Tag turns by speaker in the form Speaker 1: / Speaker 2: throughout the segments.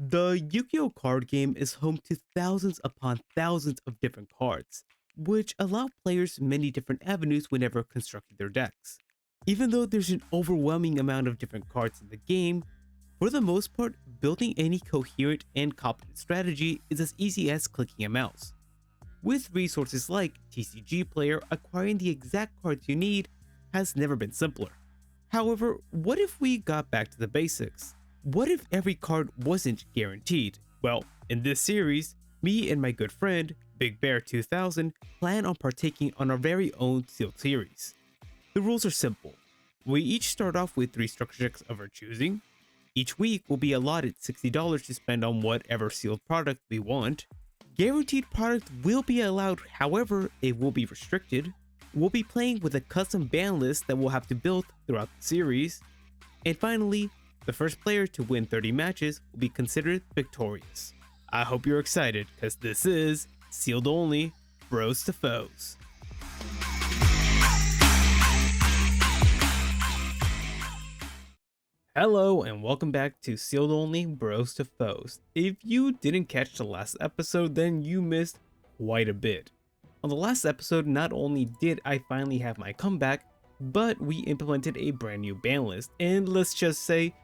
Speaker 1: The Yu-Gi-Oh card game is home to thousands upon thousands of different cards, which allow players many different avenues whenever constructing their decks. Even though there's an overwhelming amount of different cards in the game, for the most part, building any coherent and competent strategy is as easy as clicking a mouse. With resources like TCG Player, acquiring the exact cards you need has never been simpler. However, what if we got back to the basics? What if every card wasn't guaranteed? Well, in this series, me and my good friend, Big Bear 2000, plan on partaking on our very own sealed series. The rules are simple. We each start off with 3 structure decks of our choosing. Each week will be allotted $60 to spend on whatever sealed product we want. Guaranteed product will be allowed, however, it will be restricted. We'll be playing with a custom ban list that we'll have to build throughout the series. And finally, the first player to win 30 matches will be considered victorious. I hope you're excited, because this is Sealed Only Bros to Foes. Hello and welcome back to Sealed Only Bros to Foes. If you didn't catch the last episode, then you missed quite a bit. On the last episode, not only did I finally have my comeback, but we implemented a brand new ban list, and let's just say,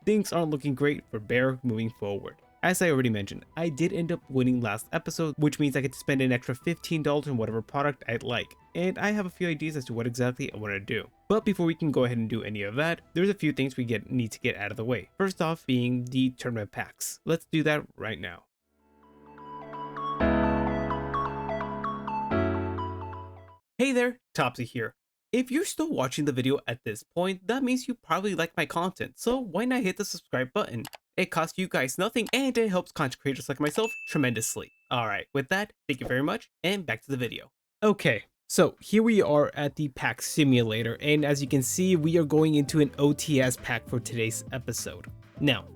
Speaker 1: things aren't looking great for Bear moving forward. As I already mentioned, I did end up winning last episode, which means I get to spend an extra $15 on whatever product I'd like, and I have a few ideas as to what exactly I want to do. But before we can go ahead and do any of that, there's a few things we need to get out of the way. First off being the tournament packs. Let's do that right now. Hey there, Topsy here. If you're still watching the video at this point, that means you probably like my content, so why not hit the subscribe button? It costs you guys nothing and it helps content creators like myself tremendously. Alright, with that, thank you very much, and back to the video. Okay, so here we are at the pack simulator, and as you can see, we are going into an OTS pack for today's episode. Now,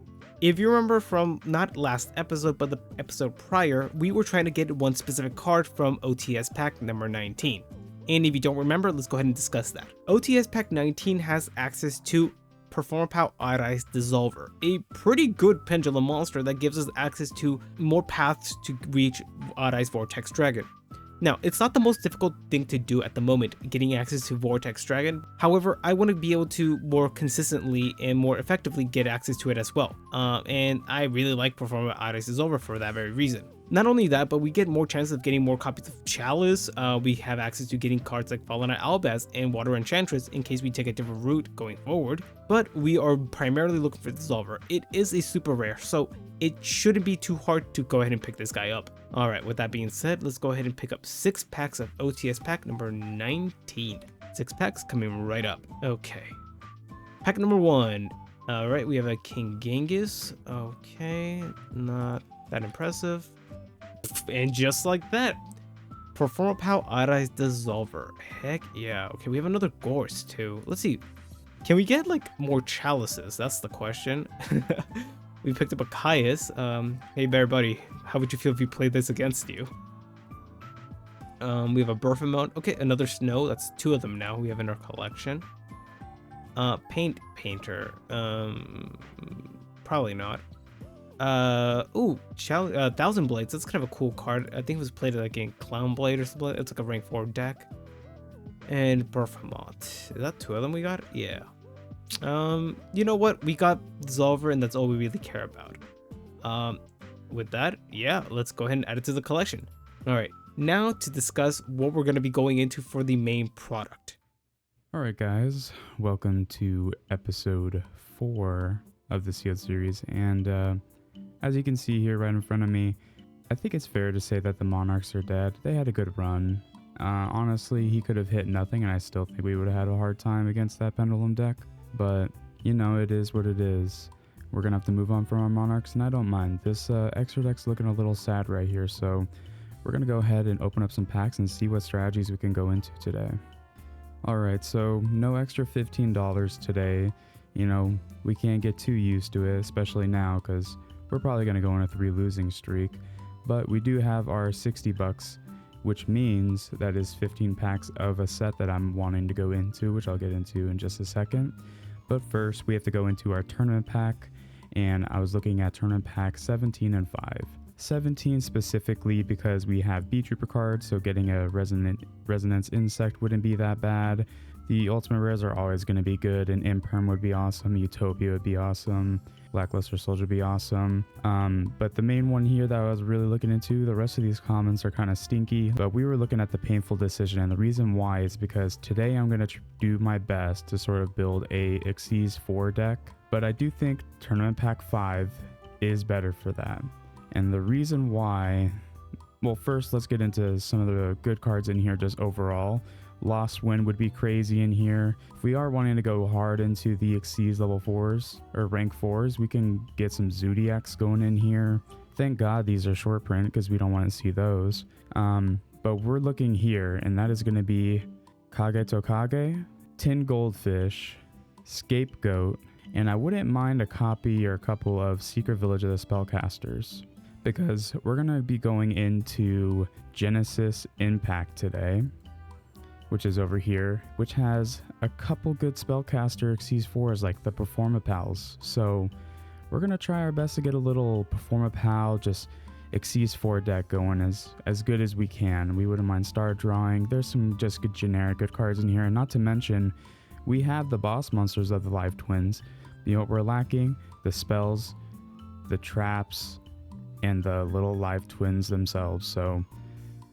Speaker 1: if you remember from not last episode, but the episode prior, we were trying to get one specific card from OTS pack number 19. And if you don't remember, let's go ahead and discuss that. OTS pack 19 has access to Performapal Odd-Eyes Dissolver, a pretty good pendulum monster that gives us access to more paths to reach Odd-Eyes Vortex Dragon. Now, it's not the most difficult thing to do at the moment, getting access to Vortex Dragon. However, I want to be able to more consistently and more effectively get access to it as well. And I really like Performapal Odd-Eyes Dissolver for that very reason. Not only that, but we get more chances of getting more copies of Chalice. We have access to getting cards like Fallen Albaz and Water Enchantress in case we take a different route going forward. But we are primarily looking for Dissolver. It is a super rare, so it shouldn't be too hard to go ahead and pick this guy up. Alright, with that being said, let's go ahead and pick up 6 packs of OTS pack number 19. 6 packs coming right up. Okay. Pack number 1. Alright, we have a King Genghis. Okay, not that impressive. And just like that, Performapal Odd-Eyes Dissolver. Heck yeah. Okay, we have another Gorse too. Let's see. Can we get like more Chalices? That's the question. We picked up a Caius. Hey Bear Buddy, how would you feel if we played this against you? We have a Berfamount. Okay, another Snow. That's 2 of them now we have in our collection. Paint Painter. Probably not. Thousand Blades. That's kind of a cool card. I think it was played like in Clown Blade or something. It's like a rank 4 deck. And Berfamount. Is that 2 of them we got? Yeah. You know what? We got Dissolver, and that's all we really care about. With that, yeah, let's go ahead and add it to the collection. All right, now to discuss what we're going to be going into for the main product.
Speaker 2: All right, guys, welcome to episode 4 of the Sealed series, and as you can see here right in front of me, I think it's fair to say that the Monarchs are dead. They had a good run. Honestly, he could have hit nothing, and I still think we would have had a hard time against that Pendulum deck. But, you know, it is what it is. We're going to have to move on from our Monarchs, and I don't mind. This extra deck's looking a little sad right here, so we're going to go ahead and open up some packs and see what strategies we can go into today. Alright, so no extra $15 today. You know, we can't get too used to it, especially now, because we're probably going to go on a 3 losing streak. But we do have our 60 bucks, which means that is 15 packs of a set that I'm wanting to go into, which I'll get into in just a second. But first, we have to go into our tournament pack, and I was looking at tournament pack 17 and 5. 17 specifically because we have vtuber cards, so getting a resonance insect wouldn't be that bad. The ultimate rares are always going to be good, and imperm would be awesome, utopia would be awesome, lackluster soldier would be awesome. But the main one here that I was really looking into, the rest of these comments are kind of stinky, but we were looking at the painful decision, and the reason why is because today I'm going to do my best to sort of build a Xyz 4 deck, but I do think tournament pack 5 is better for that. And the reason why, well, first let's get into some of the good cards in here just overall. Lost Wind would be crazy in here. If we are wanting to go hard into the Xyz level 4s or rank 4s, we can get some Zodiacs going in here. Thank God these are short print because we don't want to see those. But we're looking here, and that is going to be Kage Tokage, Tin Goldfish, Scapegoat, and I wouldn't mind a copy or a couple of Secret Village of the Spellcasters, because we're going to be going into Genesis Impact today, which is over here, which has a couple good spellcaster Xyz 4s like the Performapals. So we're gonna try our best to get a little Performapal, just Xyz 4 deck going as good as we can. We wouldn't mind Star Drawing. There's some just good generic good cards in here, and not to mention we have the boss monsters of the Live Twins. You know what we're lacking? The spells, the traps, and the little Live Twins themselves. So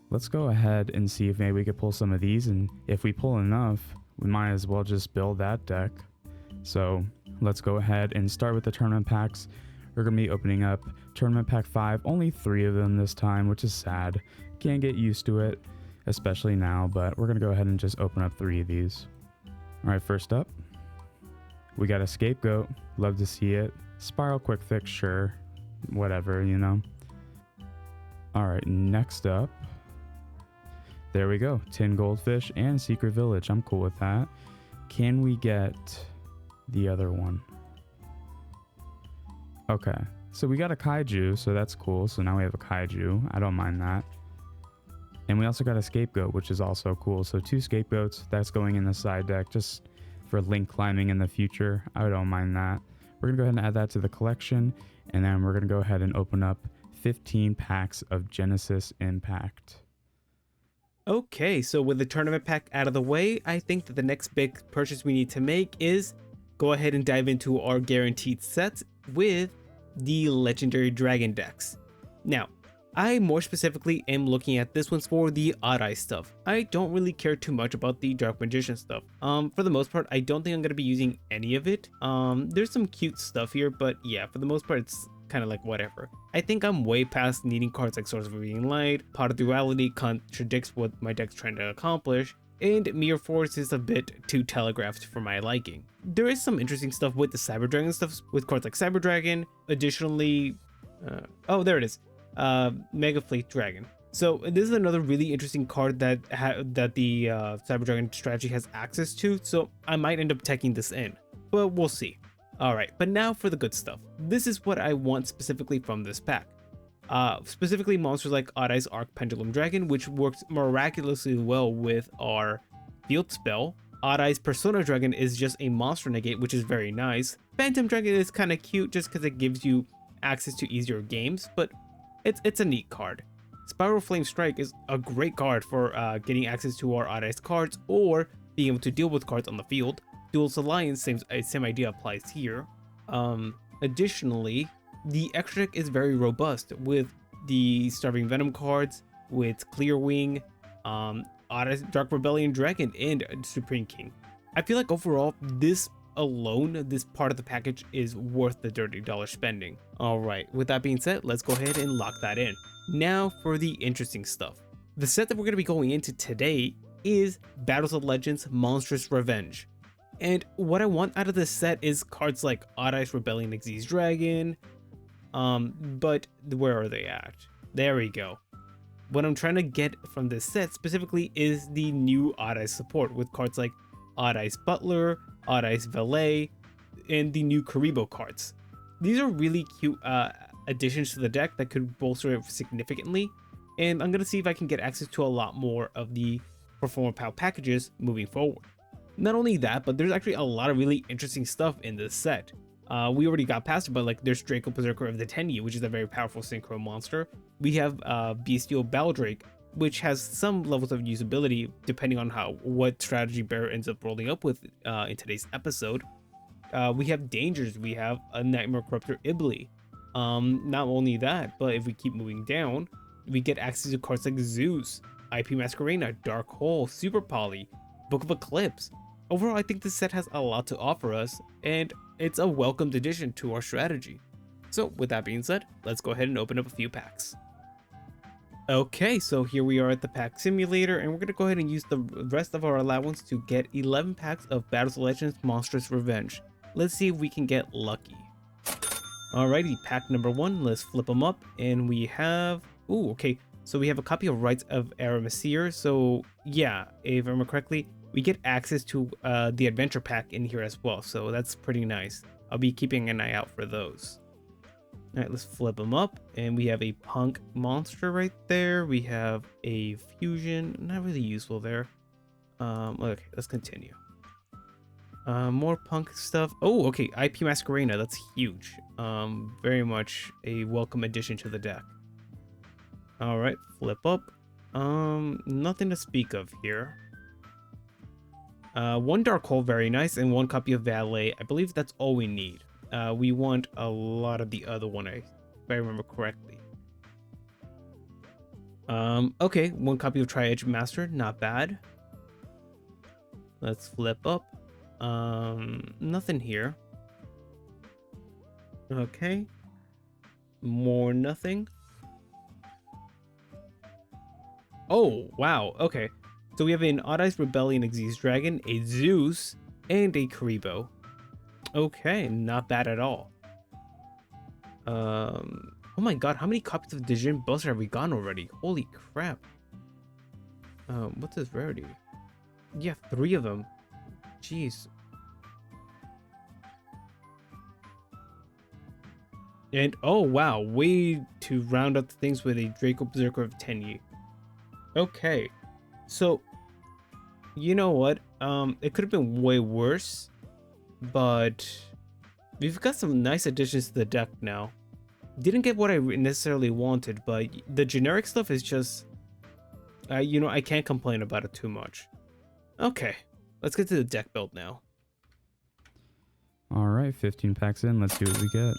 Speaker 2: let's go ahead and see if maybe we could pull some of these, and if we pull enough, we might as well just build that deck. So let's go ahead and start with the tournament packs. We're going to be opening up tournament pack 5, only 3 of them this time, which is sad. Can't get used to it, especially now, but we're going to go ahead and just open up 3 of these. Alright, first up, we got a Scapegoat, love to see it. Spiral Quick Fix, sure, whatever, you know. Alright, next up, there we go, Tin Goldfish and Secret Village. I'm cool with that. Can we get the other one? Okay, so we got a Kaiju, so that's cool. So now we have a Kaiju. I don't mind that. And we also got a Scapegoat, which is also cool. So 2 Scapegoats, that's going in the side deck just for link climbing in the future. I don't mind that. We're gonna go ahead and add that to the collection, and then we're gonna go ahead and open up 15 packs of Genesis Impact.
Speaker 1: Okay, so with the tournament pack out of the way, I think that the next big purchase we need to make is go ahead and dive into our guaranteed sets with the legendary dragon decks. Now, I more specifically am looking at this one's for the Odd Eye stuff. I don't really care too much about the Dark Magician stuff. For the most part, I don't think I'm going to be using any of it. There's some cute stuff here, but yeah, for the most part, it's kind of like whatever. I think I'm way past needing cards like Source of Reading Light. Pot of Duality contradicts what my deck's trying to accomplish, and Mirror Force is a bit too telegraphed for my liking. There is some interesting stuff with the Cyber Dragon stuff with cards like Cyber Dragon. Additionally, oh, there it is, Mega Fleet Dragon. So this is another really interesting card that the Cyber Dragon strategy has access to, so I might end up taking this in, but we'll see. Alright, but now for the good stuff. This is what I want specifically from this pack. Specifically monsters like Odd Eye's Arc Pendulum Dragon, which works miraculously well with our field spell. Odd Eye's Persona Dragon is just a monster negate, which is very nice. Phantom Dragon is kind of cute just because it gives you access to easier games, but it's a neat card. Spiral Flame Strike is a great card for getting access to our Odd Eye's cards or being able to deal with cards on the field. Duel's Alliance, same idea applies here. Additionally, the extra deck is very robust with the Starving Venom cards, with Clear Wing, Dark Rebellion Dragon, and Supreme King. I feel like overall, this alone, this part of the package is worth the dirty dollar spending. Alright, with that being said, let's go ahead and lock that in. Now for the interesting stuff. The set that we're going to be going into today is Battles of Legends Monstrous Revenge. And what I want out of this set is cards like Odd Eye's Rebellion Xyz Dragon, but where are they at? There we go. What I'm trying to get from this set specifically is the new Odd Eyes support with cards like Odd Eye's Butler, Odd Eye's Valet, and the new Karibo cards. These are really cute additions to the deck that could bolster it significantly, and I'm going to see if I can get access to a lot more of the Performapal packages moving forward. Not only that, but there's actually a lot of really interesting stuff in this set. We already got past it, but like there's Draco Berserker of the Tenyi, which is a very powerful synchro monster. We have Bestial Baldrake, which has some levels of usability depending on what strategy Bear ends up rolling up with in today's episode. We have dangers. We have a Nightmare Corruptor Ibli. Not only that, but if we keep moving down, we get access to cards like Zeus, IP Masquerena, Dark Hole, Super Poly, Book of Eclipse. Overall, I think this set has a lot to offer us, and it's a welcomed addition to our strategy. So with that being said, let's go ahead and open up a few packs. Okay, so here we are at the pack simulator, and we're going to go ahead and use the rest of our allowance to get 11 packs of Battles of Legends Monstrous Revenge. Let's see if we can get lucky. Alrighty, pack number 1, let's flip them up, and we have... Ooh, okay, so we have a copy of Rites of Aramesir, so yeah, if I remember correctly, we get access to the adventure pack in here as well, so that's pretty nice. I'll be keeping an eye out for those. Alright, let's flip them up, and we have a punk monster right there. We have a fusion, not really useful there. Okay, let's continue. More punk stuff. Oh, okay, IP Masquerena, that's huge. Very much a welcome addition to the deck. Alright, flip up. Nothing to speak of here. One Dark Hole, very nice, and one copy of Valet. I believe that's all we need. We want a lot of the other one, if I remember correctly. Okay, one copy of Tri-Edge Master, not bad. Let's flip up. Nothing here. Okay. More nothing. Oh, wow, okay. So we have an Odd Eyes Rebellion Xyz Dragon, a Zeus, and a Karibo. Okay, not bad at all. Oh my god, how many copies of Dijin Buster have we gotten already? Holy crap. What's his rarity? Yeah, 3 of them. Jeez. And oh wow, way to round up things with a Draco Berserker of Tenyi. Okay, so you know what? It could have been way worse, but we've got some nice additions to the deck now. Didn't get what I necessarily wanted, but the generic stuff is just, you know, I can't complain about it too much. Okay, let's get to the deck build now.
Speaker 2: All right, 15 packs in. Let's see what we get.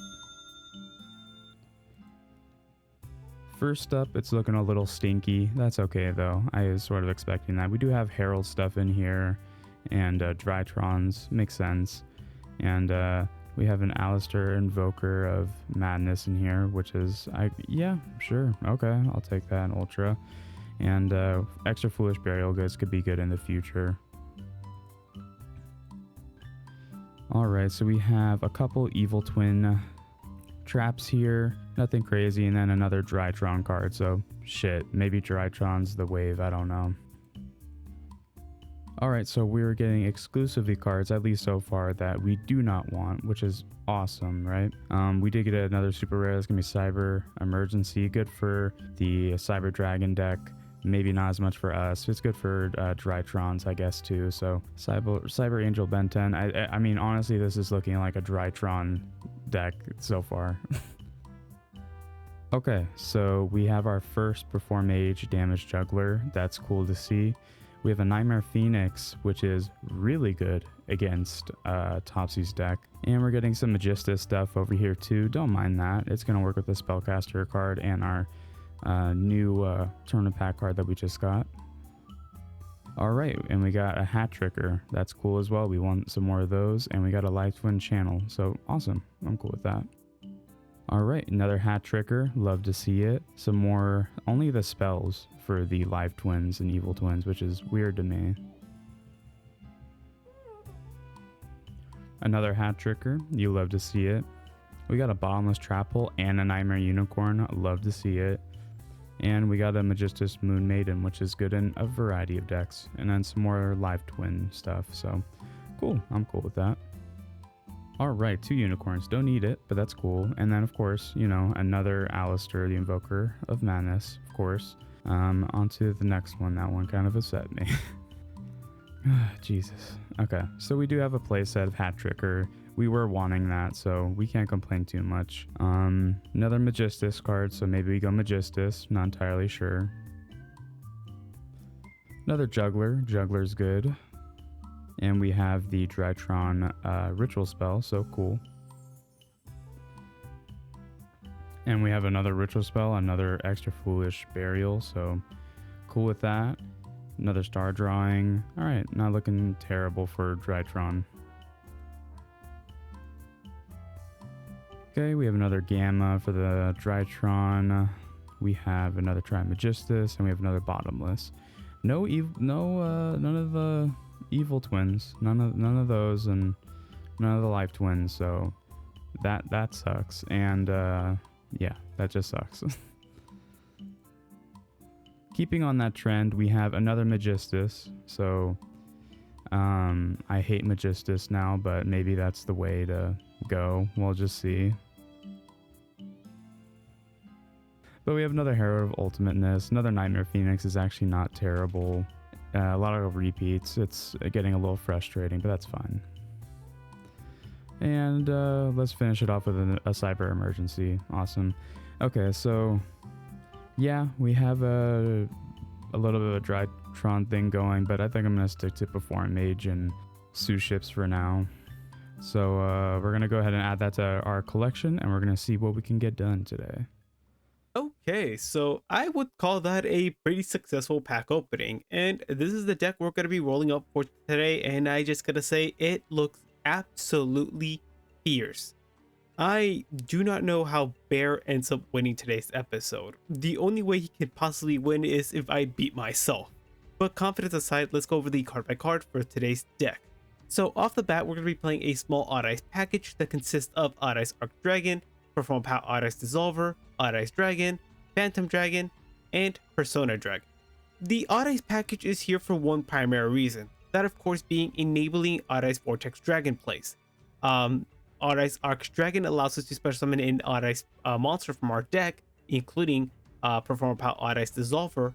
Speaker 2: First up, it's looking a little stinky. That's okay, though. I was sort of expecting that. We do have Herald stuff in here, and Drytrons. Makes sense. And we have an Alistair Invoker of Madness in here, which is, yeah, sure. Okay, I'll take that in Ultra. And extra Foolish Burial Goods could be good in the future. Alright, so we have a couple Evil Twin traps here. Nothing crazy. And then another Drytron card. So, shit. Maybe Drytron's the wave. I don't know. Alright, so we're getting exclusively cards, at least so far, that we do not want, which is awesome, right? We did get another super rare. It's going to be Cyber Emergency. Good for the Cyber Dragon deck. Maybe not as much for us. It's good for Drytrons, I guess, too. So Cyber Angel Benten. I mean, honestly, this is looking like a Drytron deck so far. Okay, so we have our first Perform Age Damage Juggler. That's cool to see. We have a Nightmare Phoenix, which is really good against Topsy's deck. And we're getting some Magistus stuff over here, too. Don't mind that. It's going to work with the Spellcaster card and our new tournament pack card that we just got. Alright, and we got a Hat Tricker. That's cool as well. We want some more of those. And we got a Life Twin Channel. So awesome. I'm cool with that. Alright, another Hat Tricker. Love to see it. Some more, only the spells for the Live Twins and Evil Twins, which is weird to me. Another Hat Tricker. You love to see it. We got a Bottomless Trap Hole and a Nightmare Unicorn. Love to see it. And we got a Magistus Moon Maiden, which is good in a variety of decks. And then some more Live Twin stuff. So, cool. I'm cool with that. Alright, 2 unicorns. Don't need it, but that's cool. And then, of course, you know, another Alistair, the Invoker of Madness, of course. On to the next one. That one kind of upset me. Jesus. Okay, so we do have a playset of Hat Tricker. we were wanting that, so we can't complain too much. Another Magistus card, so maybe we go Magistus, not entirely sure. Another Juggler, Juggler's good. And we have the Drytron ritual spell, so cool. And we have another ritual spell, another extra foolish burial, so cool with that. Another star drawing. All right, not looking terrible for Drytron. Okay, we have another Gamma for the Drytron. We have another Trimagistus, and we have another Bottomless. None of the evil twins. None of those, and none of the life twins. So that sucks. And yeah, that just sucks. Keeping on that trend, we have another Magistus. So I hate Magistus now, but maybe that's the way to go. We'll just see. But we have another Hero of Ultimateness. Another Nightmare Phoenix is actually not terrible. A lot of repeats. It's getting a little frustrating, but that's fine. And let's finish it off with a Cyber Emergency. Awesome. Okay, so yeah, we have a little bit of a Drytron thing going, but I think I'm going to stick to Perform Mage and Sue Ships for now. So we're going to go ahead and add that to our collection, and we're going to see what we can get done today.
Speaker 1: Okay, so I would call that a pretty successful pack opening, and this is the deck we're going to be rolling up for today, and I just gotta say it looks absolutely fierce. I do not know how Bear ends up winning today's episode. The only way he could possibly win is if I beat myself. But confidence aside, let's go over the card by card for today's deck. So off the bat, we're going to be playing a small Odd Eyes package that consists of Odd Eyes Archdragon, Perform Power Odd Eyes Dissolver, Odd Eyes Dragon, Phantom Dragon, and Persona Dragon. The Odd Eyes package is here for one primary reason, that of course being enabling Odd Eyes Vortex Dragon plays. Odd Eyes Archdragon allows us to special summon an Odd Eyes monster from our deck, including Perform Power Odd Eyes Dissolver,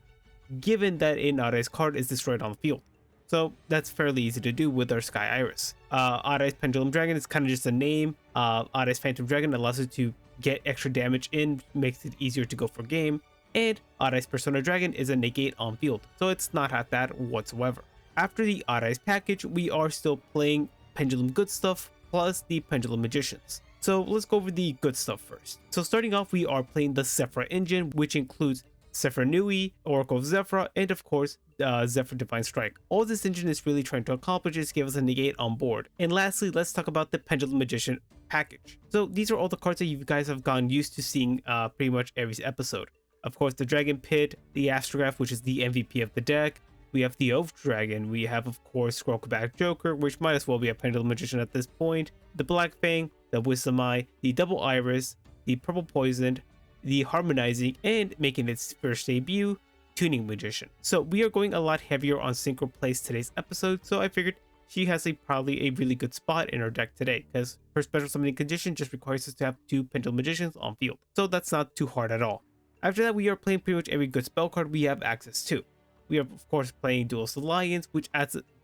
Speaker 1: given that an Odd Eyes card is destroyed on the field. So that's fairly easy to do with our Sky Iris. Odd Eyes Pendulum Dragon is kind of just a name. Odd Eyes Phantom Dragon allows us to get extra damage in, makes it easier to go for game. And Odd Eyes Persona Dragon is a negate on field, so it's not at that whatsoever. After the Odd Eyes package, we are still playing Pendulum Good Stuff plus the Pendulum Magicians. So let's go over the good stuff first. So starting off, we are playing the Zephyr engine, which includes Zephyr Nui, Oracle of Zephyr, and of course, Zephyr Divine Strike. All this engine is really trying to accomplish is give us a negate on board. And lastly, let's talk about the Pendulum Magician package. So these are all the cards that you guys have gotten used to seeing pretty much every episode. Of course, the Dragon Pit, the Astrograph, which is the MVP of the deck. We have the Oath Dragon. We have, of course, Scrollback Joker, which might as well be a Pendulum Magician at this point. The Black Fang, the Wisdom Eye, the Double Iris, the Purple Poisoned, the Harmonizing, and making its first debut, Tuning Magician. So we are going a lot heavier on Synchro plays today's episode, so I figured she has probably a really good spot in our deck today, because her special summoning condition just requires us to have 2 Pendulum Magicians on field. So that's not too hard at all. After that, we are playing pretty much every good spell card we have access to. We are of course playing Duelist Alliance, which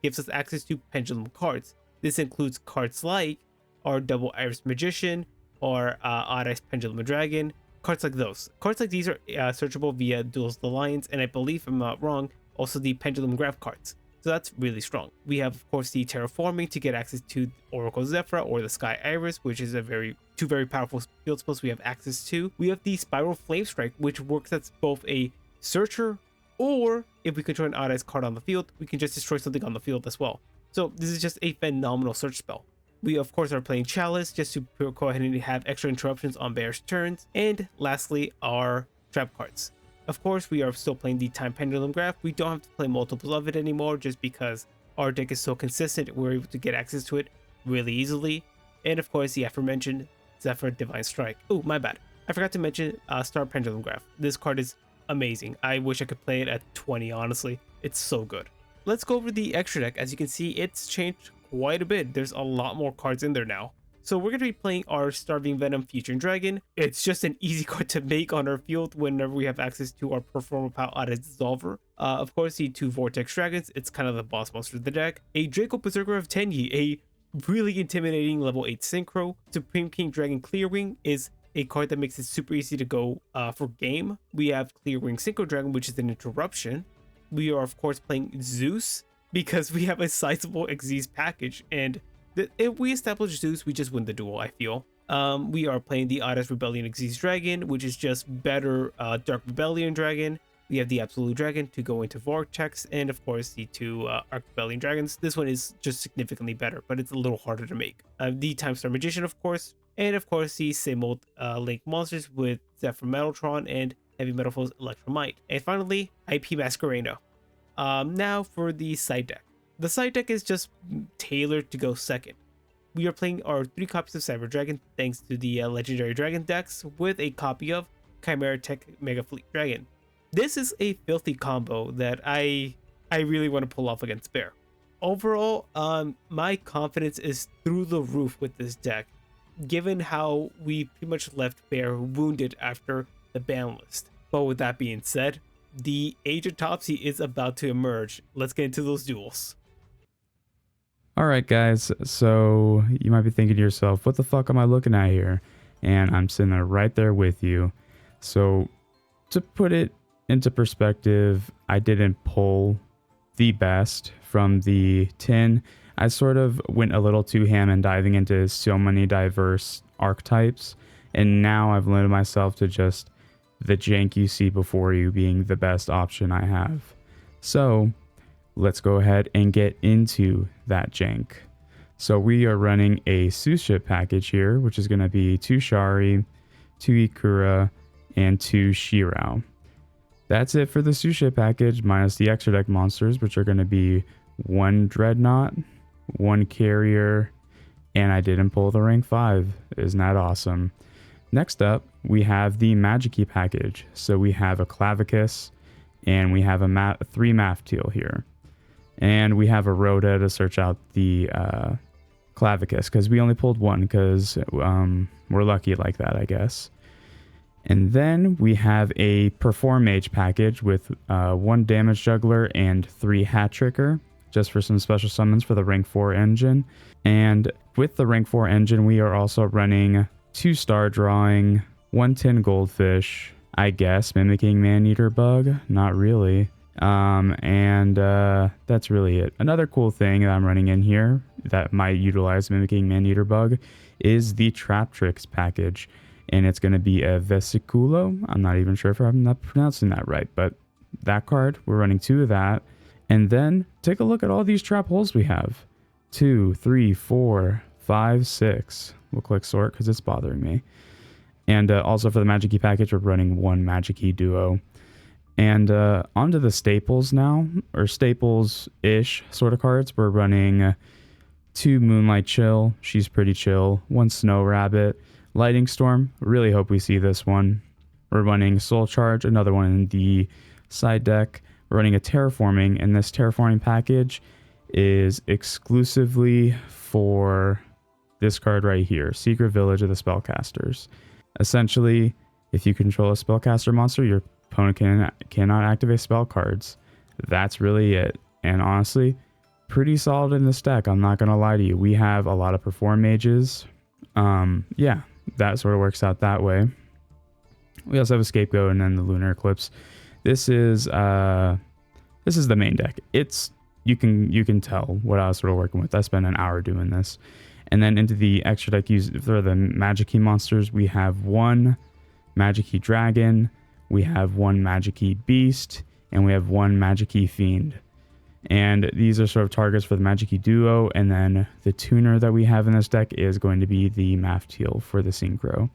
Speaker 1: gives us access to Pendulum cards. This includes cards like our Double Iris Magician or Odd Eyes Pendulum Dragon, cards like those. Cards like these are searchable via Duelist Alliance, and I believe, if I'm not wrong, also the Pendulum Graph cards. So that's really strong. We have of course the Terraforming to get access to Oracle Zephyr or the Sky Iris, which is two very powerful field spells we have access to. We have the Spiral Flame Strike, which works as both a searcher, or if we control an Odd Eyes card on the field, we can just destroy something on the field as well. So this is just a phenomenal search spell. We of course are playing Chalice just to go ahead and have extra interruptions on Bear's turns. And lastly, our trap cards. Of course, we are still playing the Time Pendulum Graph. We don't have to play multiples of it anymore just because our deck is so consistent, we're able to get access to it really easily. And of course, the aforementioned Zephyr Divine Strike. Oh, my bad. I forgot to mention Star Pendulum Graph. This card is amazing. I wish I could play it at 20, honestly. It's so good. Let's go over the extra deck. As you can see, it's changed quite a bit. There's a lot more cards in there now. So we're going to be playing our Starving Venom Future Dragon. It's just an easy card to make on our field whenever we have access to our Perform Power Odd Eyes Dissolver. Of course, the 2 Vortex Dragons. It's kind of the boss monster of the deck. A Draco Berserker of Tenyi, a really intimidating level 8 synchro. Supreme King Dragon Clearwing is a card that makes it super easy to go for game. We have Clearwing Synchro Dragon, which is an interruption. We are of course playing Zeus because we have a sizable Xyz package, and if we establish Zeus, we just win the duel, I feel. We are playing the Oddest Rebellion Xyz Dragon, which is just better Dark Rebellion Dragon. We have the Absolute Dragon to go into Vortex, and of course the two Arc Rebellion Dragons. This one is just significantly better, but it's a little harder to make. The Time Star Magician, of course, and of course the same old Link monsters with Zephyr Metaltron and Heavy Metal Foes Electromite. And finally, IP Masquerado. Now for the side deck. The side deck is just tailored to go second. We are playing our 3 copies of Cyber Dragon thanks to the Legendary Dragon decks with a copy of Chimera Tech Mega Fleet Dragon. This is a filthy combo that I really want to pull off against Bear. Overall, my confidence is through the roof with this deck, given how we pretty much left Bear wounded after the ban list. But with that being said, the Age of Topsy is about to emerge. Let's get into those duels.
Speaker 2: Alright guys, so you might be thinking to yourself, what the fuck am I looking at here? And I'm sitting there right there with you. So to put it into perspective, I didn't pull the best from the tin. I sort of went a little too ham and diving into so many diverse archetypes, and now I've limited myself to just the jank you see before you being the best option I have. So let's go ahead and get into that jank. So we are running a Zeus ship package here, which is going to be 2 Shari, 2 Ikura, and 2 Shirao. That's it for the Zeus ship package, minus the extra deck monsters, which are going to be 1 Dreadnought, 1 Carrier, and I didn't pull the rank 5. Isn't that awesome? Next up, we have the Magic Key package. So we have a Clavicus, and we have a 3 Mafteal here. And we have a Rhoda to search out the Clavicus, because we only pulled 1, because we're lucky like that, I guess. And then we have a Perform Mage package with 1 Damage Juggler and 3 Hat Tricker, just for some special summons for the rank 4 engine. And with the rank 4 engine, we are also running 2 Star Drawing, 1 Tin Goldfish, I guess, Mimicking Maneater Bug, not really. That's really it. Another cool thing that I'm running in here that might utilize Mimicking Maneater Bug is the Trap Tricks package. And it's going to be a Vesiculo. I'm not even sure if I'm not pronouncing that right, but that card, we're running 2 of that. And then take a look at all these trap holes we have. 2, 3, 4, 5, 6. We'll click sort because it's bothering me. And also for the Magic Key package, we're running 1 Magic Key Duo. And onto the staples now, or staples-ish sort of cards. We're running 2 Moonlight Chill. She's pretty chill. 1 Snow Rabbit. Lightning Storm, really hope we see this one. We're running Soul Charge, another one in the side deck. We're running a Terraforming, and this Terraforming package is exclusively for this card right here, Secret Village of the Spellcasters. Essentially, if you control a Spellcaster monster, your opponent cannot activate spell cards. That's really it. And honestly, pretty solid in this deck, I'm not going to lie to you. We have a lot of Perform Mages. Yeah. That sort of works out that way. We also have a Scapegoat and then the Lunar Eclipse. This is the main deck. You can tell what I was sort of working with. I spent an hour doing this. And then into the extra deck used for the Magic Key monsters, we have 1 Magic Key Dragon, we have 1 Magic Key Beast, and we have 1 Magic Key Fiend. And these are sort of targets for the Magic Key Duo, and then the tuner that we have in this deck is going to be the Mafteal for the Synchro.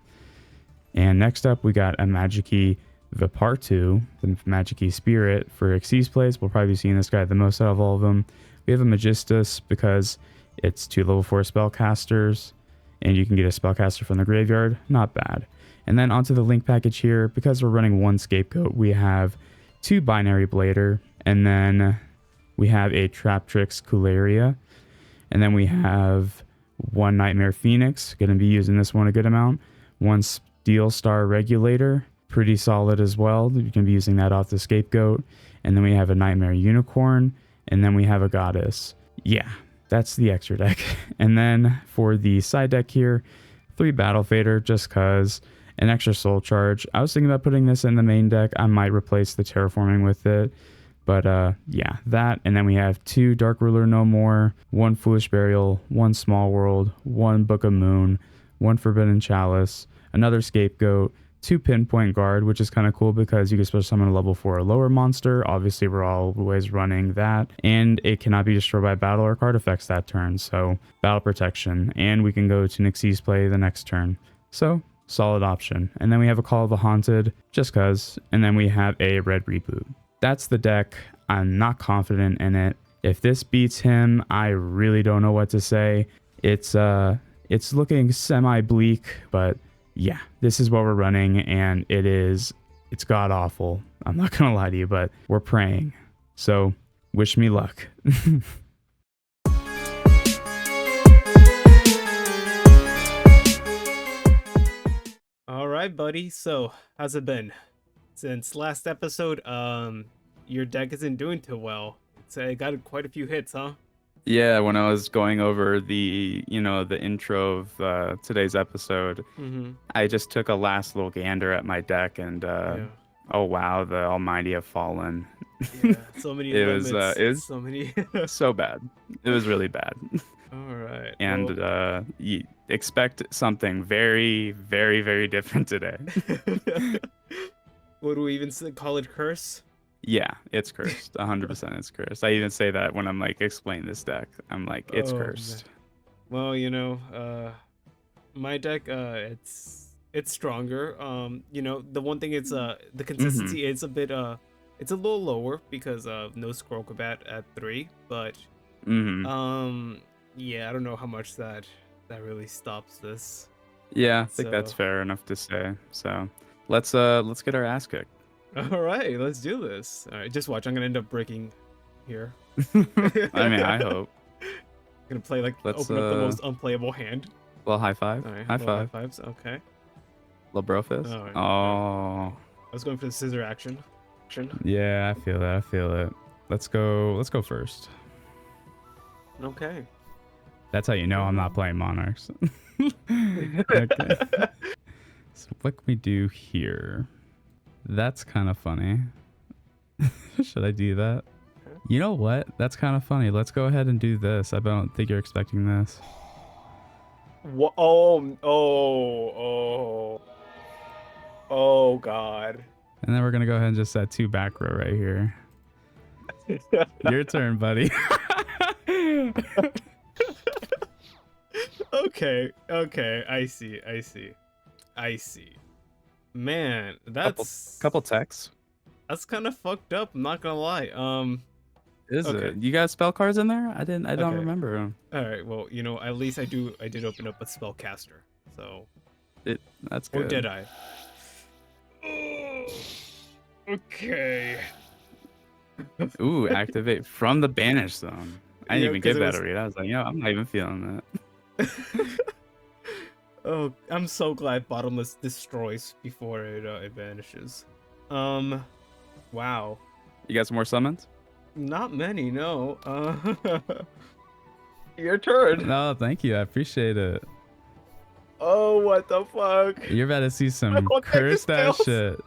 Speaker 2: And next up, we got a Magic Key Vipartu, the Magic Key Spirit for Xyz plays. We'll probably be seeing this guy the most out of all of them. We have a Magistus because it's 2 level 4 spellcasters, and you can get a spellcaster from the graveyard. Not bad. And then onto the Link package here, because we're running 1 Scapegoat, we have 2 Binary Blader, and then we have a Trap Tricks Cularia, and then we have 1 Nightmare Phoenix, going to be using this one a good amount, 1 Steel Star Regulator, pretty solid as well, you can be using that off the Scapegoat, and then we have a Nightmare Unicorn, and then we have a Goddess. Yeah, That's the extra deck. And then for the side deck here, 3 Battle Fader, just cause an extra soul charge. I was thinking about putting this in the main deck. I might replace the terraforming with it. But yeah, that. And then we have 2 Dark Ruler No More, 1 Foolish Burial, 1 Small World, 1 Book of Moon, 1 Forbidden Chalice, another Scapegoat, 2 Pinpoint Guard, which is kind of cool because you can special summon a level 4 or lower monster. Obviously, we're always running that. And it cannot be destroyed by battle or card effects that turn. So battle protection. And we can go to Nixie's play the next turn. So solid option. And then we have a Call of the Haunted, just cuz. And then we have a Red Reboot. That's the deck. I'm not confident in it. If this beats him, I really don't know what to say. It's looking semi bleak, but yeah, this is what we're running, and it's god awful. I'm not gonna lie to you, but we're praying. So wish me luck.
Speaker 1: All right, buddy. So, how's it been? Since last episode, your deck isn't doing too well. It got quite a few hits, huh?
Speaker 2: Yeah, when I was going over the intro of today's episode,
Speaker 1: Mm-hmm.
Speaker 2: I just took a last little gander at my deck, and
Speaker 1: Yeah.
Speaker 2: oh wow, the Almighty have fallen.
Speaker 1: Yeah. So many
Speaker 2: It
Speaker 1: limits.
Speaker 2: was
Speaker 1: So many.
Speaker 2: so bad. It was really bad.
Speaker 1: All right.
Speaker 2: And
Speaker 1: Well.
Speaker 2: you expect something very, very, very different today.
Speaker 1: What do we even call it? Curse?
Speaker 2: Yeah, it's cursed. 100% it's cursed. I even say that when I'm like explaining this deck. I'm like, it's
Speaker 1: Oh,
Speaker 2: cursed.
Speaker 1: man. Well, my deck, it's stronger. The one thing it's the consistency is a bit it's a little lower because of no Scroll Combat at 3, but yeah, I don't know how much that really stops this.
Speaker 2: Yeah, I think that's
Speaker 1: So,
Speaker 2: fair enough to say. So let's get our ass kicked.
Speaker 1: all right, let's do this. All right, just watch. I'm gonna end up breaking here.
Speaker 2: I mean, I hope.
Speaker 1: Gonna play like
Speaker 2: Let's
Speaker 1: open up the most unplayable hand.
Speaker 2: well, high five.
Speaker 1: All right,
Speaker 2: High
Speaker 1: little high
Speaker 2: five.
Speaker 1: fives. Okay.
Speaker 2: Little bro fist.
Speaker 1: All right.
Speaker 2: Oh.
Speaker 1: I was going for the scissor action.
Speaker 2: Yeah, I feel that. I feel it. Let's go first.
Speaker 1: Okay.
Speaker 2: That's how you know I'm not playing Monarchs. Okay. So what can we do here? That's kind of funny. Should I do that? You know what? That's kind of funny. Let's go ahead and do this. I don't think you're expecting this.
Speaker 1: What? Oh, God.
Speaker 2: And then we're going to go ahead and just set 2 back row right here. Your turn, buddy.
Speaker 1: Okay. I see. Man,
Speaker 2: Couple texts.
Speaker 1: that's kind of fucked up. I'm not gonna lie.
Speaker 2: Is
Speaker 1: Okay.
Speaker 2: it? You got spell cards in there? I don't
Speaker 1: Okay.
Speaker 2: remember them.
Speaker 1: All right. Well, at least I did open up a spellcaster. So.
Speaker 2: That's good.
Speaker 1: Or did I? Okay.
Speaker 2: Ooh, activate from the banish zone. I didn't
Speaker 1: Yeah,
Speaker 2: even
Speaker 1: 'cause
Speaker 2: give
Speaker 1: it
Speaker 2: that
Speaker 1: was-
Speaker 2: a read. I was like, I'm not even feeling that.
Speaker 1: Oh, I'm so glad Bottomless destroys before it vanishes. Wow.
Speaker 2: You got some more summons?
Speaker 1: Not many, no. Your turn.
Speaker 2: No, thank you. I appreciate it.
Speaker 1: Oh, what the fuck?
Speaker 2: You're about to see some
Speaker 1: What the heck is
Speaker 2: cursed ass
Speaker 1: spells?
Speaker 2: shit.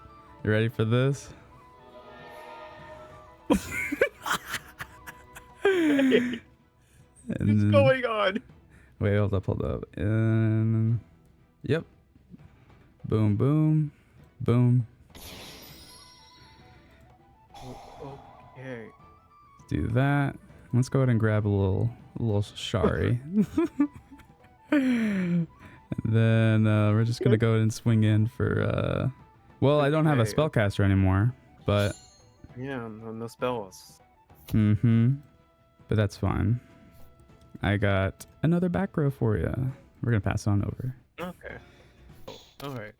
Speaker 2: You ready for this?
Speaker 1: Hey, what's going on?
Speaker 2: Wait, hold up. And yep. Boom, boom, boom.
Speaker 1: Okay.
Speaker 2: Let's do that. Let's go ahead and grab a little shari. And then we're just gonna go ahead and swing in for well, I don't have a
Speaker 1: Okay.
Speaker 2: spellcaster anymore, but
Speaker 1: Yeah, no spells.
Speaker 2: but that's fine. I got another back row for you. We're gonna pass on over.
Speaker 1: Okay. All right.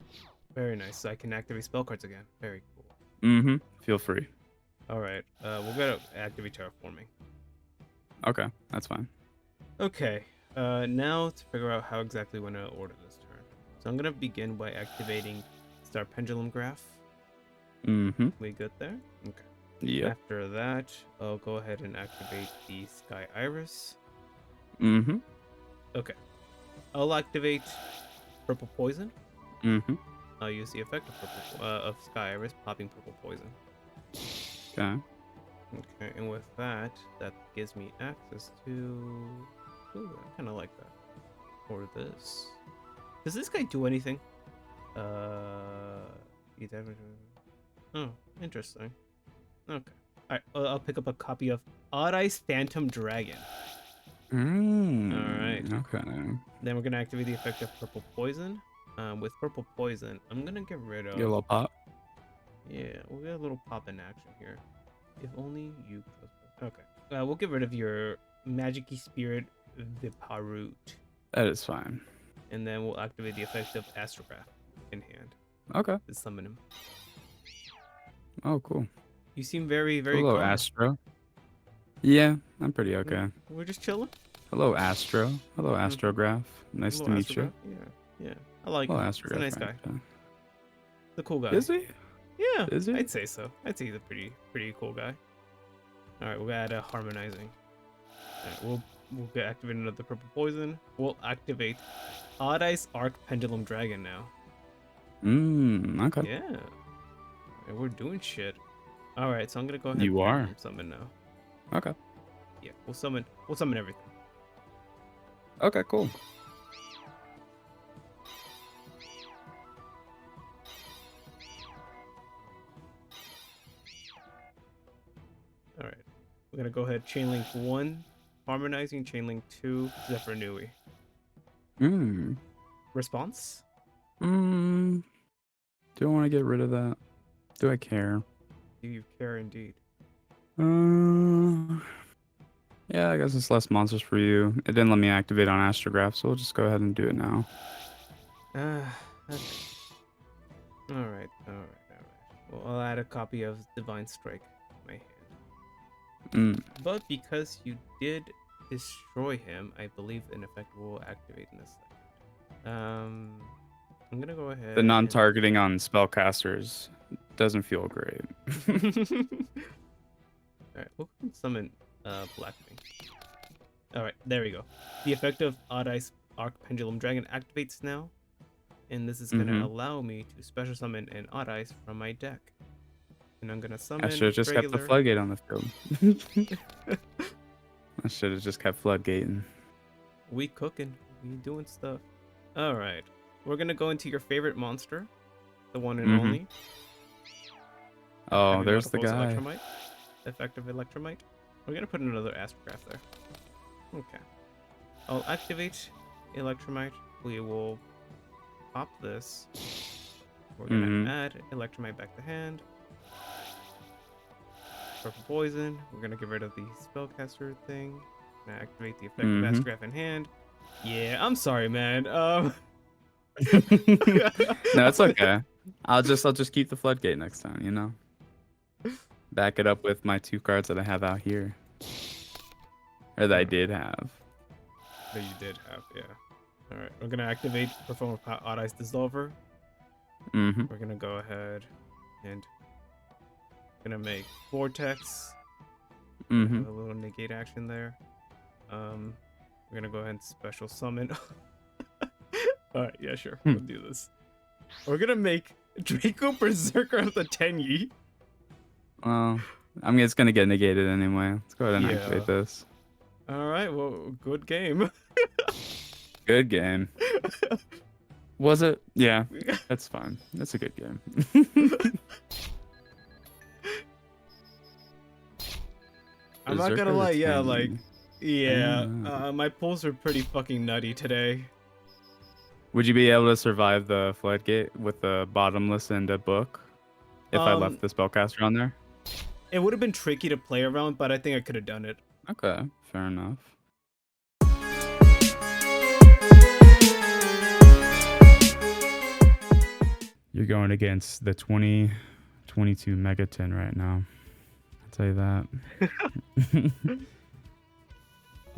Speaker 1: Very nice. So I can activate spell cards again. Very cool.
Speaker 2: Feel free.
Speaker 1: All right. We're gonna activate terraforming.
Speaker 2: Okay, that's fine.
Speaker 1: Okay. Now to figure out how exactly we're gonna order this turn. So I'm gonna begin by activating Star Pendulum Graph. We good there? Okay.
Speaker 2: Yeah.
Speaker 1: After that, I'll go ahead and activate the Sky Iris.
Speaker 2: Mm-hmm.
Speaker 1: Okay. I'll activate purple poison.
Speaker 2: Mm-hmm.
Speaker 1: I'll use the effect of Sky Iris, popping purple poison.
Speaker 2: Okay.
Speaker 1: Okay, and with that, that gives me access to. Ooh, I kind of like that. Or this. Does this guy do anything? Oh, interesting. Okay. Alright, I'll pick up a copy of Odd Eyes Phantom Dragon. Alright.
Speaker 2: Okay.
Speaker 1: Then we're gonna activate the effect of Purple Poison. With Purple Poison, I'm gonna get rid of...
Speaker 2: Get a little pop.
Speaker 1: Yeah, we'll get a little pop in action here. If only you... Okay. We'll get rid of your Magic-y Spirit Viparut.
Speaker 2: That is fine.
Speaker 1: And then we'll activate the effect of Astrograph in hand.
Speaker 2: Okay.
Speaker 1: To summon him.
Speaker 2: Oh, cool.
Speaker 1: You seem very, very
Speaker 2: Hello,
Speaker 1: calm.
Speaker 2: Astro. Yeah, I'm pretty okay.
Speaker 1: We're just chilling.
Speaker 2: Hello, Astro. Hello, Astrograph. Nice to meet you.
Speaker 1: Yeah. I like
Speaker 2: Hello,
Speaker 1: him.
Speaker 2: Astrograph.
Speaker 1: He's a nice guy.
Speaker 2: Frank.
Speaker 1: The cool guy.
Speaker 2: Is he?
Speaker 1: Yeah.
Speaker 2: Is he?
Speaker 1: I'd say so. I'd say he's a pretty cool guy. All right, we'll add a harmonizing. All right, we'll get activated another purple poison. We'll activate Odd Eyes Arc Pendulum Dragon now.
Speaker 2: Okay.
Speaker 1: Yeah. And we're doing shit. All right, so I'm gonna go ahead.
Speaker 2: You are.
Speaker 1: Summon now.
Speaker 2: Okay.
Speaker 1: Yeah, we'll summon everything.
Speaker 2: Okay, cool.
Speaker 1: All right, we're gonna go ahead. Chain link 1, harmonizing. Chain link 2, Zephyr Nui. Response?
Speaker 2: Do I want to get rid of that? Do I care?
Speaker 1: Do you care indeed?
Speaker 2: Yeah, I guess it's less monsters for you. It didn't let me activate on Astrograph, so we'll just go ahead and do it now.
Speaker 1: Okay. All right. Well, I'll add a copy of Divine Strike to my hand. But because you did destroy him, I believe an effect will activate in a second. I'm gonna go ahead.
Speaker 2: The non-targeting on spellcasters doesn't feel great.
Speaker 1: Alright, we'll summon Blackwing. Alright, there we go. The effect of Odd Eyes Arc Pendulum Dragon activates now. And this is gonna allow me to special summon an Odd Eyes from my deck. And I'm gonna summon.
Speaker 2: I should have just kept the floodgate on the field. I should have just kept floodgating.
Speaker 1: We cooking. We doing stuff. Alright. We're gonna go into your favorite monster. The one and only.
Speaker 2: Oh, there's the guy.
Speaker 1: Electromite. Effective Electromite. We're gonna put another Astrograph there. Okay. I'll activate Electromite. We will pop this. We're gonna add Electromite back to hand. Purple Poison. We're gonna get rid of the Spellcaster thing. Gonna activate the effect of Astrograph in hand. Yeah, I'm sorry, man.
Speaker 2: No, it's okay. I'll just keep the floodgate next time, you know. Back it up with my 2 cards that I have out here, or that I did have.
Speaker 1: That you did have, yeah. All right, we're gonna activate Perform Odd Eyes Dissolver. We're gonna go ahead and gonna make Vortex. Have a little negate action there. We're gonna go ahead and special summon. All right, yeah, sure. We'll do this. We're gonna make Draco Berserker of the Tenyi.
Speaker 2: Well, I mean, it's gonna get negated anyway. Let's go ahead and activate this.
Speaker 1: All right, well, good game.
Speaker 2: Good game. Was it? Yeah, that's fine. That's a good game.
Speaker 1: I'm not gonna lie, yeah, like, yeah, my pulls are pretty fucking nutty today.
Speaker 2: Would you be able to survive the floodgate with the bottomless and a book if I left the spellcaster on there?
Speaker 1: It would have been tricky to play around, but I think I could have done it.
Speaker 2: Okay, fair enough. You're going against the 2022 Megaton right now. I'll tell you that.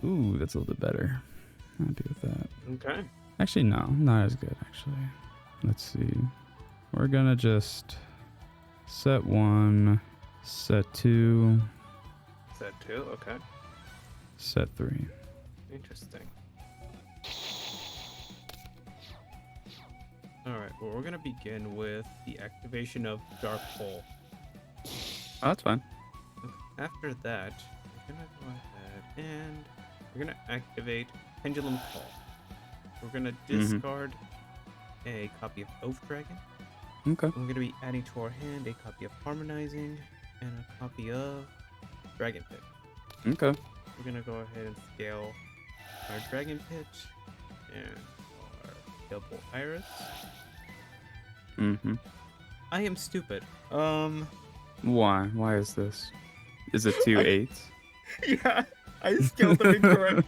Speaker 2: Ooh, that's a little bit better. Happy with that.
Speaker 1: Okay.
Speaker 2: Actually, no, not as good, actually. Let's see. We're gonna just set 1, set 2.
Speaker 1: Set 2, okay.
Speaker 2: Set 3.
Speaker 1: Interesting. Alright, well, we're gonna begin with the activation of Dark Hole.
Speaker 2: Oh, that's fine.
Speaker 1: After that, we're gonna go ahead and we're gonna activate Pendulum Call. We're gonna discard a copy of Oath Dragon.
Speaker 2: Okay.
Speaker 1: We're gonna be adding to our hand a copy of Harmonizing and a copy of Dragon Pit.
Speaker 2: Okay.
Speaker 1: We're gonna go ahead and scale our Dragon Pit and our Double Iris. I am stupid.
Speaker 2: Why? Why is this? Is it 2 8s?
Speaker 1: Yeah, I scaled them incorrect.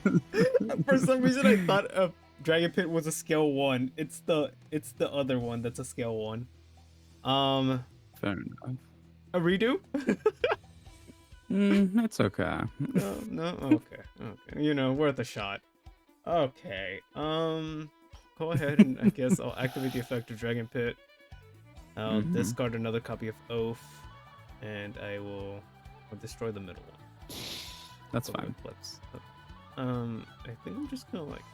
Speaker 1: For some reason, I thought Dragon Pit was a scale 1. It's the other one that's a scale 1.
Speaker 2: Fair enough.
Speaker 1: A redo?
Speaker 2: It's okay.
Speaker 1: No, okay. You know, worth a shot. Okay. Go ahead and I guess I'll activate the effect of Dragon Pit. I'll discard another copy of Oath, and I'll destroy the middle one.
Speaker 2: That's fine.
Speaker 1: Flips. I think I'm just gonna like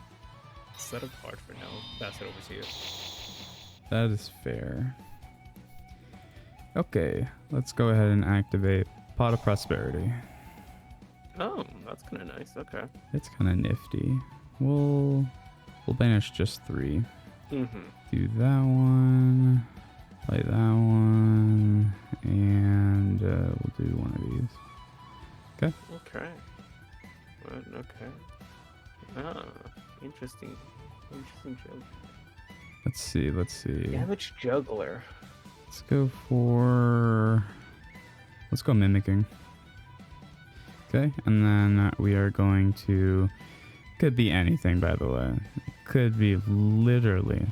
Speaker 1: set a card for now. Pass it over to you.
Speaker 2: That is fair. Okay, let's go ahead and activate Pot of Prosperity.
Speaker 1: Oh, that's kind of nice. Okay.
Speaker 2: It's kind of nifty. We'll banish just 3. Do that one. Play that one, and we'll do one of these. Okay.
Speaker 1: Okay. Okay. Ah, interesting. Interesting joke.
Speaker 2: Let's see.
Speaker 1: Damage Juggler.
Speaker 2: Let's go Mimicking. Okay, and then we are going to, could be anything, by the way. Could be literally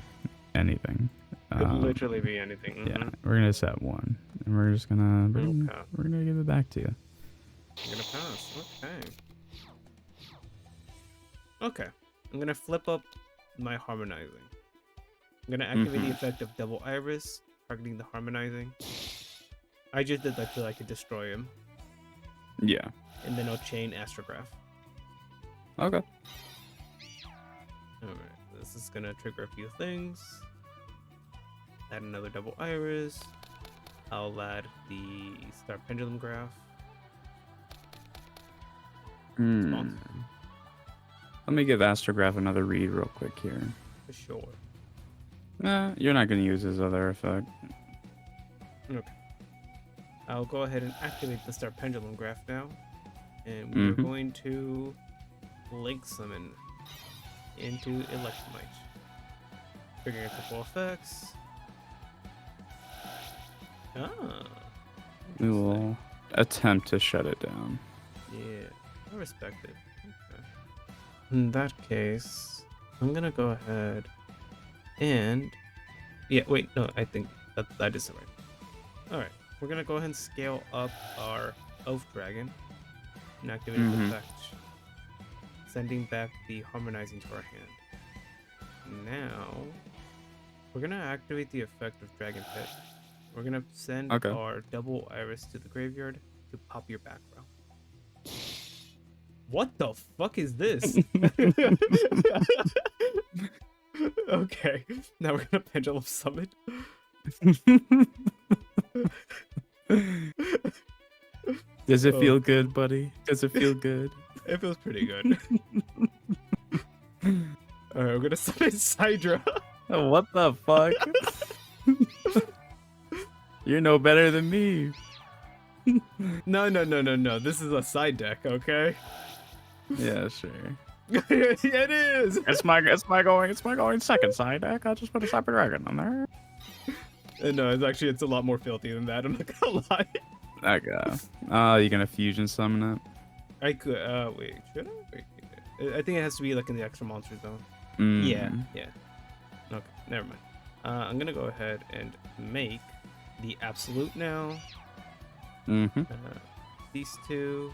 Speaker 2: anything.
Speaker 1: Could literally be anything.
Speaker 2: Yeah, we're gonna set 1, and we're just gonna we're gonna give it back to you.
Speaker 1: I'm gonna pass. Okay. Okay. I'm gonna flip up my Harmonizing. I'm gonna activate the effect of Double Iris, targeting the Harmonizing. I just did that so I could destroy him.
Speaker 2: Yeah.
Speaker 1: And then I'll chain Astrograph.
Speaker 2: Okay.
Speaker 1: Alright, this is gonna trigger a few things. Add another Double Iris. I'll add the Star Pendulum Graph.
Speaker 2: Let me give Astrograph another read real quick here.
Speaker 1: For sure.
Speaker 2: Nah, you're not going to use his other effect.
Speaker 1: Okay. I'll go ahead and activate the Star Pendulum Graph now. And we're going to Link Summon into Electromite. Triggering a couple effects. Ah.
Speaker 2: We will attempt to shut it down.
Speaker 1: Yeah, I respect it. Okay. In that case, I'm gonna go ahead and wait, no, I think that is right. All right, we're gonna go ahead and scale up our Oath Dragon and activate the effect, sending back the Harmonizing to our hand. Now, we're gonna activate the effect of Dragon Pit. We're gonna send our Double Iris to the graveyard to pop your back row. What the fuck is this? Okay, now we're gonna Pendulum Summon.
Speaker 2: Does it feel good, buddy? Does it feel good?
Speaker 1: It feels pretty good. Alright, we're gonna summon Sidra.
Speaker 2: What the fuck? You're no better than me.
Speaker 1: No. This is a side deck, okay?
Speaker 2: Yeah, sure.
Speaker 1: It is.
Speaker 2: It's my going second side deck. I'll just put a Cyber Dragon on there.
Speaker 1: No, it's a lot more filthy than that. I'm not gonna lie.
Speaker 2: Okay. Oh, you gonna fusion summon it?
Speaker 1: I could. Wait. Should I? Wait. I think it has to be like in the extra monster zone. Yeah. Okay. Never mind. I'm gonna go ahead and make the absolute now. These two.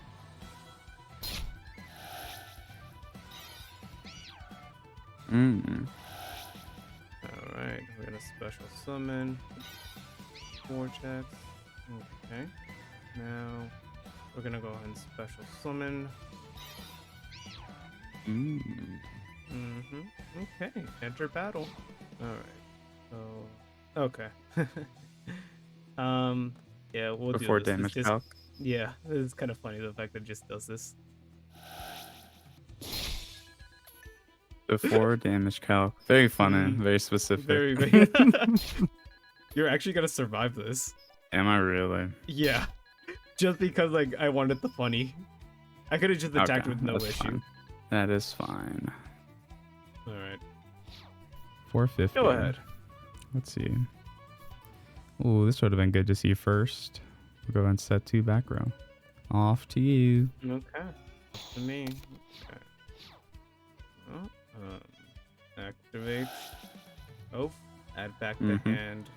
Speaker 1: Alright, we're gonna special summon Vortex. Okay. Now we're gonna go ahead and special summon Okay, enter battle. All right. So, okay. Yeah, we'll do
Speaker 2: Before
Speaker 1: this. This
Speaker 2: damage
Speaker 1: just,
Speaker 2: calc.
Speaker 1: yeah, this is kind of funny the fact that it just does this.
Speaker 2: Before damage calc. Very funny.
Speaker 1: Mm,
Speaker 2: Very specific.
Speaker 1: very, very. You're actually gonna survive this.
Speaker 2: Am I really?
Speaker 1: Yeah, just because like I wanted the funny. I could have just attacked
Speaker 2: Okay,
Speaker 1: with no
Speaker 2: that's
Speaker 1: issue.
Speaker 2: fine. That is fine.
Speaker 1: All right.
Speaker 2: 450.
Speaker 1: Go ahead.
Speaker 2: Let's see. Ooh, this would have been good to see first. We'll go ahead and set 2 back row. Off to you.
Speaker 1: Okay. To me. Okay. Oh, activate. Oh, add back the hand.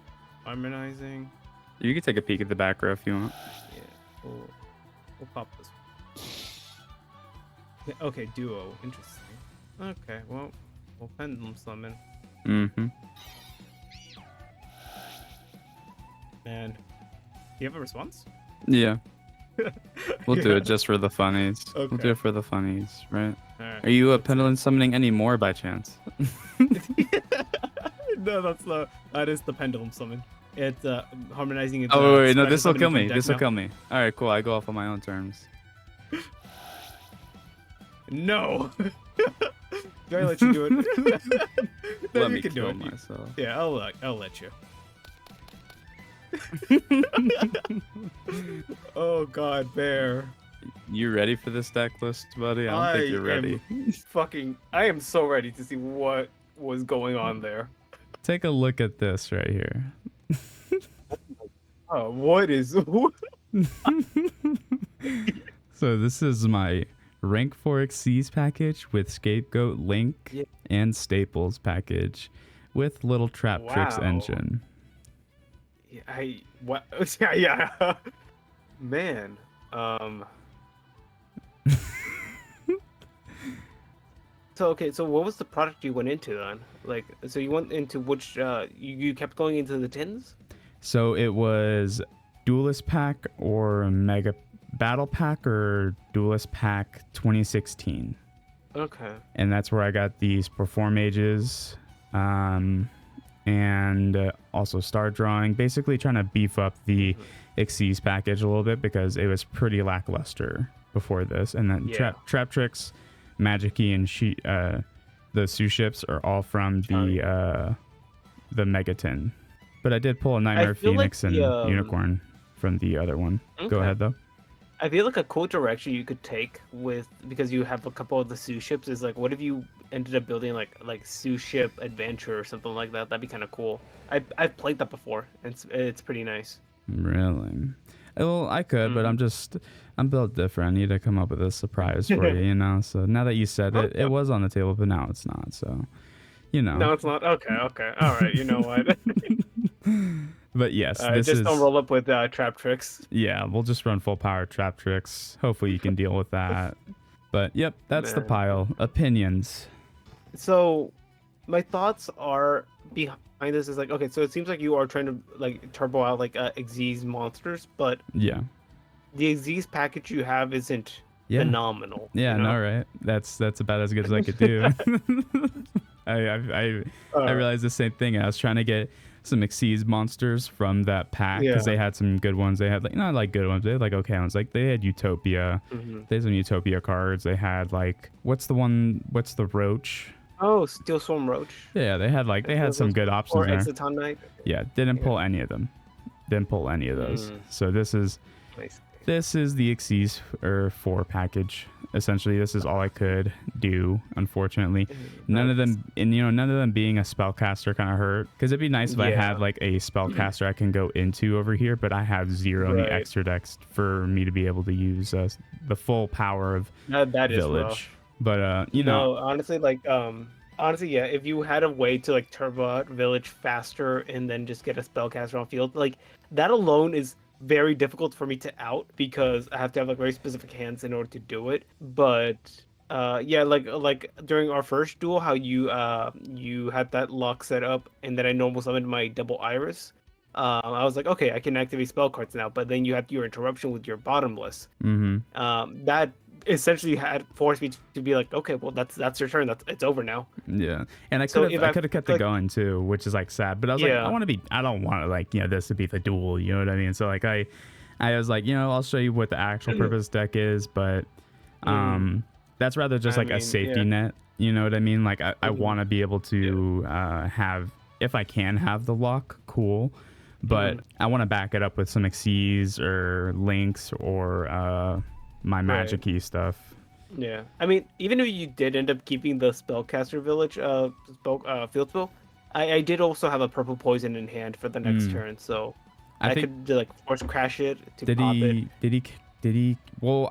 Speaker 1: Harmonizing.
Speaker 2: You can take a peek at the back row if you want.
Speaker 1: Yeah. We'll pop this. Yeah, okay, duo. Interesting. Okay, well, we'll pendulum summon. And do you have a response?
Speaker 2: Yeah. We'll do
Speaker 1: Yeah.
Speaker 2: it just for the funnies. We'll do
Speaker 1: Okay.
Speaker 2: it for the funnies, right?
Speaker 1: All right.
Speaker 2: Are you
Speaker 1: Let's see.
Speaker 2: pendulum summoning any more by chance?
Speaker 1: No, that is the pendulum summon. It's harmonizing its.
Speaker 2: Oh wait, no,
Speaker 1: special
Speaker 2: this will
Speaker 1: summoning
Speaker 2: kill
Speaker 1: from
Speaker 2: me.
Speaker 1: deck
Speaker 2: This will
Speaker 1: now.
Speaker 2: kill me. All right, cool. I go off on my own terms.
Speaker 1: No. Do I let you do it? Then
Speaker 2: Let
Speaker 1: you
Speaker 2: me
Speaker 1: can do
Speaker 2: kill
Speaker 1: it.
Speaker 2: myself.
Speaker 1: Yeah, I'll let you. Oh God, bear.
Speaker 2: You ready for this deck list, buddy? I don't think you're ready.
Speaker 1: I am so ready to see what was going on there.
Speaker 2: Take a look at this right here.
Speaker 1: Oh, what is?
Speaker 2: So this is my rank 4 Xyz package with Scapegoat, Link, and Staples package with Little Trap Tricks
Speaker 1: Wow.
Speaker 2: engine.
Speaker 1: What? Yeah. Man. So okay, so what was the product you went into then? Like, so you went into which? You kept going into the tins?
Speaker 2: So it was Duelist Pack or Mega Battle Pack or Duelist Pack 2016.
Speaker 1: Okay.
Speaker 2: And that's where I got these Perform Mages, and also Star Drawing. Basically trying to beef up the Xyz package a little bit because it was pretty lackluster before this. And then Trap Tricks, Magic Key, and the Sue ships are all from the Megaton. But I did pull a Nightmare Phoenix and Unicorn from the other one.
Speaker 1: Okay.
Speaker 2: Go ahead though.
Speaker 1: I feel like a cool direction you could take because you have a couple of the Sue ships is like, what if you ended up building like Sue ship adventure or something like that? That'd be kind of cool. I've played that before. It's pretty nice.
Speaker 2: Really? Well, I could, but I'm built different. I need to come up with a surprise for you, you know? So now that you said it, it was on the table, but now it's not. So, you know.
Speaker 1: No, it's not. Okay. All right. You know what?
Speaker 2: But yes,
Speaker 1: this just don't roll up with Trap Tricks.
Speaker 2: Yeah, we'll just run full power Trap Tricks. Hopefully you can deal with that. But yep, that's the pile. Opinions.
Speaker 1: So, my thoughts are behind this is like, okay, so it seems like you are trying to like turbo out like Xyz monsters, but
Speaker 2: yeah,
Speaker 1: the Xyz package you have isn't phenomenal.
Speaker 2: Yeah,
Speaker 1: you know?
Speaker 2: no, right? That's about as good as I could do. I realized the same thing. I was trying to get some Xyz monsters from that pack because they had some good ones. They had like not like good ones. They had like okay ones. Like they had Utopia. They had some Utopia cards. They had like what's the Roach?
Speaker 1: Oh, Steel Swarm Roach.
Speaker 2: Yeah, they had some good options
Speaker 1: or
Speaker 2: there.
Speaker 1: Exciton Knight.
Speaker 2: Yeah, didn't pull any of them. Didn't pull any of those. So this is the Xyz 4 package. Essentially, this is all I could do. Unfortunately, none of them being a spellcaster kind of hurt. Because it'd be nice if I had like a spellcaster I can go into over here, but I have 0 in the extra decks for me to be able to use the full power of
Speaker 1: that is
Speaker 2: Village.
Speaker 1: rough.
Speaker 2: But you know,
Speaker 1: honestly, yeah, if you had a way to like turbo out Village faster and then just get a spellcaster on field, like that alone is very difficult for me to out because I have to have like very specific hands in order to do it. But yeah, like during our first duel, how you had that lock set up and then I normal summoned my double iris. I was like, okay, I can activate spell cards now, but then you have your interruption with your bottomless. That essentially had forced me to be like, okay, well that's your turn. That's it's over now.
Speaker 2: Yeah, and I could
Speaker 1: So
Speaker 2: have
Speaker 1: if
Speaker 2: I
Speaker 1: I
Speaker 2: could have kept it
Speaker 1: like,
Speaker 2: going too, which is like sad. But I was like,
Speaker 1: yeah,
Speaker 2: I don't want to like this to be the duel. You know what I mean? So like I was like, I'll show you what the actual purpose deck is, but
Speaker 1: mm,
Speaker 2: that's rather just
Speaker 1: I
Speaker 2: like a
Speaker 1: mean,
Speaker 2: safety
Speaker 1: yeah,
Speaker 2: net. You know what I mean? Like I
Speaker 1: mhm,
Speaker 2: want to be able
Speaker 1: yeah,
Speaker 2: to have, if I can have the lock, cool. But
Speaker 1: mhm,
Speaker 2: I want to back it up with some Xyz or links or my
Speaker 1: right.
Speaker 2: magic key stuff.
Speaker 1: Yeah, I mean, even if you did end up keeping the spellcaster village, field spell, I did also have a purple poison in hand for the next
Speaker 2: Mm.
Speaker 1: turn, so
Speaker 2: I
Speaker 1: I
Speaker 2: think
Speaker 1: could like force crash it to
Speaker 2: did
Speaker 1: pop it.
Speaker 2: he did he did he well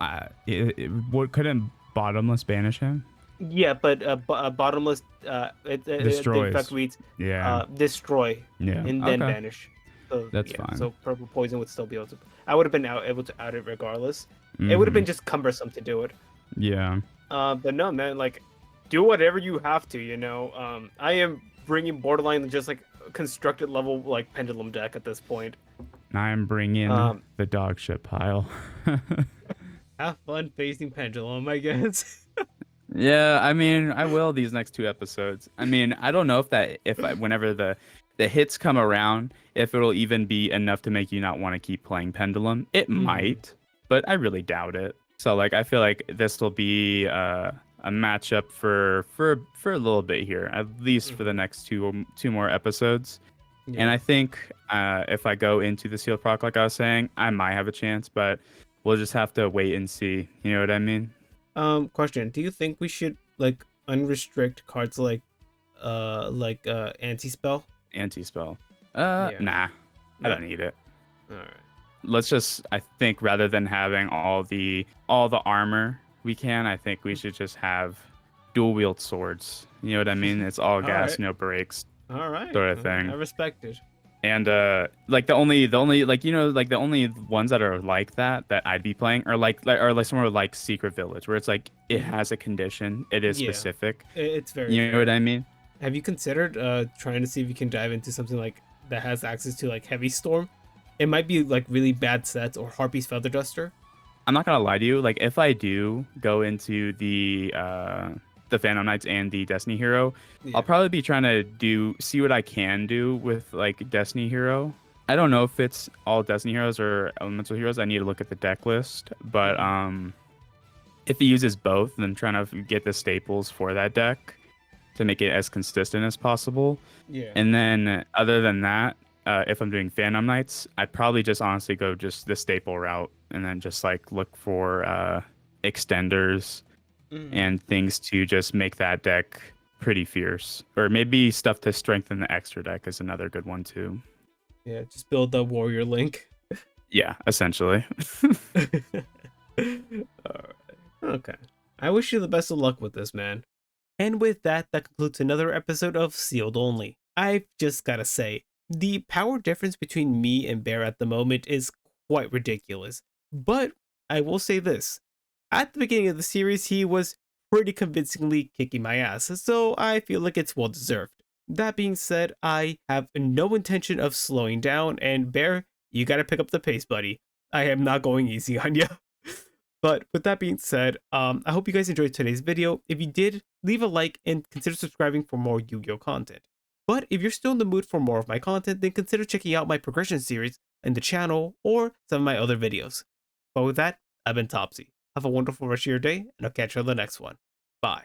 Speaker 2: what couldn't bottomless banish him?
Speaker 1: Yeah, but bottomless, the effect
Speaker 2: Destroys.
Speaker 1: reads,
Speaker 2: Yeah.
Speaker 1: destroy
Speaker 2: Yeah.
Speaker 1: and then
Speaker 2: Okay.
Speaker 1: banish. So
Speaker 2: That's
Speaker 1: yeah,
Speaker 2: fine.
Speaker 1: so purple poison would still be able to. I would have been able to out it regardless. It would have
Speaker 2: Mm-hmm.
Speaker 1: been just cumbersome to do it.
Speaker 2: Yeah.
Speaker 1: But no, man, like, do whatever you have to, you know. I am bringing borderline just like constructed level like pendulum deck at this point.
Speaker 2: I am bringing
Speaker 1: Um,
Speaker 2: the dog shit pile.
Speaker 1: have fun facing pendulum, I guess.
Speaker 2: Yeah, I mean, I will these next two episodes. I mean, I don't know whenever the hits come around, if it'll even be enough to make you not want to keep playing Pendulum. It
Speaker 1: Hmm.
Speaker 2: might, but I really doubt it. So like, I feel like this will be a matchup for a little bit here, at least for the
Speaker 1: Hmm.
Speaker 2: next two more episodes. And
Speaker 1: Yeah.
Speaker 2: I think if I go into the sealed proc, like I was saying, I might have a chance, but we'll just have to wait and see. You know what I mean?
Speaker 1: Question: do you think we should like unrestrict cards like anti spell?
Speaker 2: Anti-spell.
Speaker 1: Yeah.
Speaker 2: Nah, I
Speaker 1: Nah.
Speaker 2: don't need it.
Speaker 1: All right.
Speaker 2: Let's just, I think rather than having all the armor we can, I think we should just have dual wield swords. You know what I mean? It's all
Speaker 1: All
Speaker 2: gas,
Speaker 1: right.
Speaker 2: no brakes
Speaker 1: All right.
Speaker 2: sort of
Speaker 1: I
Speaker 2: thing.
Speaker 1: respect it.
Speaker 2: And like the only like like the only ones that are like that I'd be playing are like somewhere like Secret Village where it's like it
Speaker 1: Hmm.
Speaker 2: has a condition, it is
Speaker 1: Yeah,
Speaker 2: specific.
Speaker 1: it's very
Speaker 2: You know what
Speaker 1: fair.
Speaker 2: I mean?
Speaker 1: Have you considered trying to see if you can dive into something like that has access to like heavy storm? It might be like really bad sets or Harpy's Feather Duster.
Speaker 2: I'm not gonna lie to you. Like, if I do go into the Phantom Knights and the Destiny Hero, I'll
Speaker 1: Yeah.
Speaker 2: probably be trying to see what I can do with like Destiny Hero. I don't know if it's all Destiny Heroes or Elemental Heroes. I need to look at the deck list, but
Speaker 1: Hmm.
Speaker 2: if he uses both, then trying to get the staples for that deck to make it as consistent as possible.
Speaker 1: Yeah.
Speaker 2: And then other than that, if I'm doing Phantom Knights, I'd probably just honestly go just the staple route and then just like look for extenders
Speaker 1: Hmm.
Speaker 2: and things to just make that deck pretty fierce. Or maybe stuff to strengthen the extra deck is another good one too.
Speaker 1: Yeah. Just build the Warrior Link.
Speaker 2: Yeah, essentially.
Speaker 1: All right. Okay. I wish you the best of luck with this, man. And with that, that concludes another episode of Sealed Only. I've just gotta say, the power difference between me and Bear at the moment is quite ridiculous. But I will say this: at the beginning of the series, he was pretty convincingly kicking my ass, so I feel like it's well deserved. That being said, I have no intention of slowing down, and Bear, you gotta pick up the pace, buddy. I am not going easy on you. But with that being said, I hope you guys enjoyed today's video. If you did, leave a like and consider subscribing for more Yu-Gi-Oh content. But if you're still in the mood for more of my content, then consider checking out my progression series in the channel or some of my other videos. But with that, I've been Topsy. Have a wonderful rest of your day, and I'll catch you on the next one. Bye.